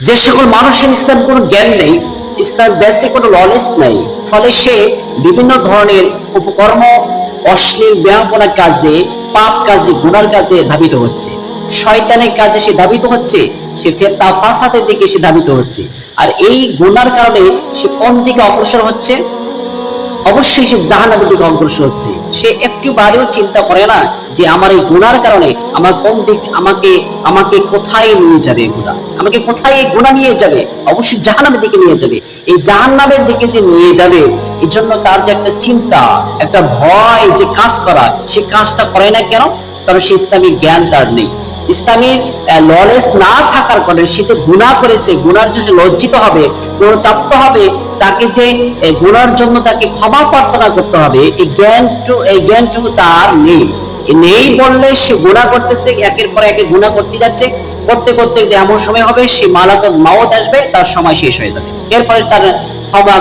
যে সকল মানুষের ইসলাম কোনো জ্ঞান নেই, ইসলাম বেসিক কোনো নলেজ নেই, ফলে সে বিভিন্ন ধরনের উপকর্ম, অশ্লীল ব্যায়ামপনা কাজে, পাপ কাজে, গুনার কাজে ধাবিত হচ্ছে, শয়তানের কাজে সে ধাবিত হচ্ছে, সে ফিতনা ফাসাদের দিকে সে ধাবিত হচ্ছে। আর এই গুনার কারণে সে কোন দিকে অগ্রসর হচ্ছে? অবশ্যই সে জাহান্নামের দিকে অগ্রসর হচ্ছে। সে একটু বারেও চিন্তা করে না যে আমার এই গুনার কারণে আমার কোন দিক, আমাকে আমাকে কোথায় নিয়ে যাবে, গুনাহ আমাকে কোথায় এই গুনাহ নিয়ে যাবে? অবশ্যই জাহান্নামের দিকে নিয়ে যাবে। এই জাহান্নামের দিকে যে নিয়ে যাবে, এই জন্য তার যে একটা চিন্তা, একটা ভয় যে কাজ করা, সে কাজটা করে না কেন? কারণ সে ইসলামিক জ্ঞান তার নেই। ইসলামের নলেজ না থাকার কারণে সে যে গুনাহ করেছে, গুনার জন্য লজ্জিত হবে, অনুতপ্ত হবে, তাকে যে গুনার জন্য তাকে ক্ষমা প্রার্থনা করতে হবে, এই জ্ঞানটুকু তার নেই। নেই বললে সে গুনাহ করতেছে, একের পর এক গুনাহ করতে যাচ্ছে, করতে করতে এমন সময় হবে সে মালাকুল মাউত আসবে, তার সময় শেষ হয়ে যাবে। এরপরে তার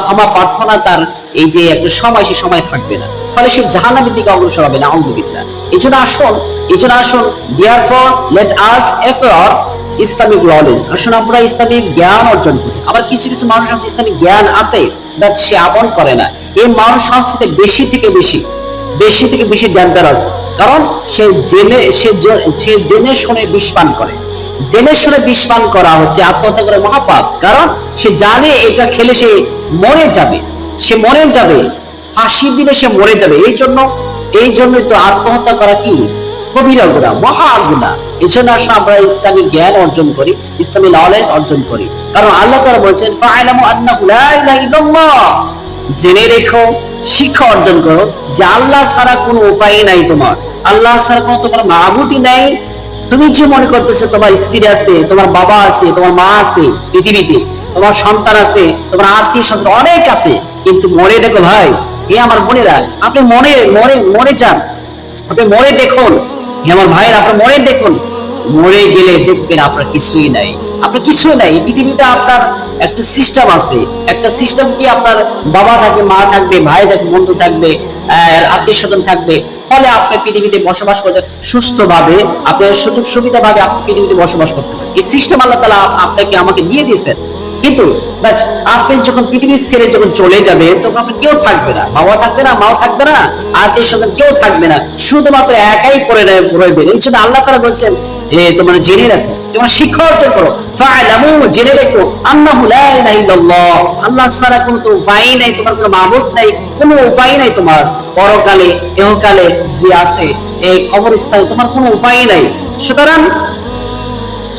ক্ষমা প্রার্থনা, তার এই যে একটা সময়, সে সময় থাকবে না, ফলে সে জাহান্নামের দিকে অগ্রসর হবে না। আউযুবিল্লাহ। এজন্য আসুন therefore let us acquire Islamic knowledge. আসুন আমরা ইসলামিক জ্ঞান অর্জন করি। আবার কিছু কিছু মানুষ আছে ইসলামিক জ্ঞান আছে, বাট সে আমল করে না। এই মানুষ সংস্কৃতি বেশি থেকে বেশি ডেঞ্জারাস। কারণ সে জেনে শুনে বিষ পান করে। জেনে শুনে বিষ পান করা হচ্ছে আত্মহত্যা করে মহাপাপ। কারণ সে জানে এটা খেলে সে মরে যাবে, ফাঁসি দিলে সে মরে যাবে। এই জন্যই তো আত্মহত্যা করা কি কবিরা গুনাহ, মহা গুনাহ। এই জন্য আমরা ইসলামিক জ্ঞান অর্জন করি, ইসলামিক নলেজ অর্জন করি। কারণ আল্লাহ তাআলা বলেছেন ফা'লামু আন্নাহু লা ইলাহা ইল্লাল্লাহ, জেনে রেখো, শিক্ষা অর্জন করো যে আল্লাহ ছাড়া কোনো উপায় নাই তোমার, আল্লাহ ছাড়া কোনো তোমার মাবুদই নাই। তুমি যে মনে করতেছো তোমার স্ত্রী আছে, তোমার বাবা আছে, তোমার মা আছে পৃথিবীতে, তোমার সন্তান আছে, তোমার আত্মীয় স্বজন অনেক আছে, কিন্তু মনে দেখো ভাই, আমার বোনেরা, আপনি মরে যান, আপনি মরে দেখুন, আমার ভাইয়ের, আপনি মরে দেখুন, মরে গেলে দেখবেন আপনার কিছুই নাই। পৃথিবীতে আপনার একটা সিস্টেম আছে, একটা সিস্টেম কি আপনার বাবা থাকবে, মা থাকবে, ভাই থাকবে, বন্ধু থাকবে, আত্মীয় স্বজন থাকবে। ফলে আপনি পৃথিবীতে বসবাস করতে সুস্থভাবে, আপনার সুযোগ সুবিধা ভাবে আপনি পৃথিবীতে বসবাস করতে পারেন। এই সিস্টেম আল্লাহ তাআলা আপনাকে আমাকে দিয়ে দিয়েছেন। কিন্তু আপনি যখন পৃথিবী ছেড়ে যখন চলে যাবে, তখন আপনি কেউ থাকবে না, বাবা থাকবে না, মাও থাকবে না, আত্মীয় স্বজন কেউ থাকবে না, শুধুমাত্র একাই পড়ে রইবেন। এই জন্য আল্লাহ তাআলা বলছেন তোমরা জেনে রাখো, তোমরা শিক্ষা অর্জন করো, ফা'লামু, জেনে রাখো, আন্নাহু লা ইলাহা ইল্লাল্লাহ, আল্লাহ ছাড়া কোনো তো উপায় নাই, তোমার কোনো মাবুদ নাই, কোনো উপায় নাই তোমার, পরকালে ইহকালে যে আছে এই কবরস্থানে তোমার কোনো উপায় নাই।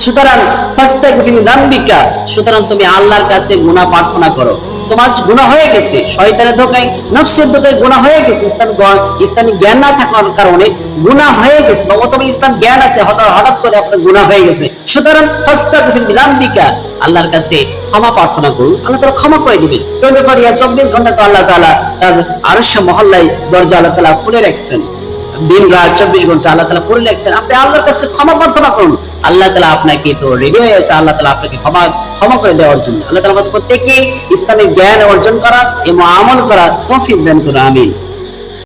সুতরাং ফাস্তাগফির যামবিকা, সুতরাং তুমি আল্লাহর কাছে গুনাহ প্রার্থনা করো। তোমার গুনাহ হয়ে গেছে, শয়তানের ধোঁকায়, নফসের ধোঁকায় গুনাহ হয়ে গেছে, ইসলামিক জ্ঞান না থাকার কারণে গুনাহ হয়ে গেছে, বা অথবা ইসলাম জ্ঞান আছে, হঠাৎ করে আপনার গুনাহ হয়ে গেছে। সুতরাং ফাস্তাগফির যামবিকা, আল্লাহর কাছে ক্ষমা প্রার্থনা করুন, আল্লাহ তাআলা ক্ষমা করে দিবেন। 24 ঘন্টা তো আল্লাহ তাআলা তার আরশের মহল্লায় দরজা আল্লাহ তাআলা খুলে রাখছেন, দিন রাত 24 ঘন্টা আল্লাহ তাআলা করে রাখছেন। আপনি আল্লাহর কাছে ক্ষমা প্রার্থনা করুন, আল্লাহ তাআলা আপনাকে তো রেডি হয়ে আছে, আল্লাহ তাআলা আপনাকে ক্ষমা করে দেওয়ার জন্য। আল্লাহ তাআলা প্রত্যেককে ইসলামিক জ্ঞান অর্জন করা এবং আমল করা তৌফিক দান করুন। আমিন।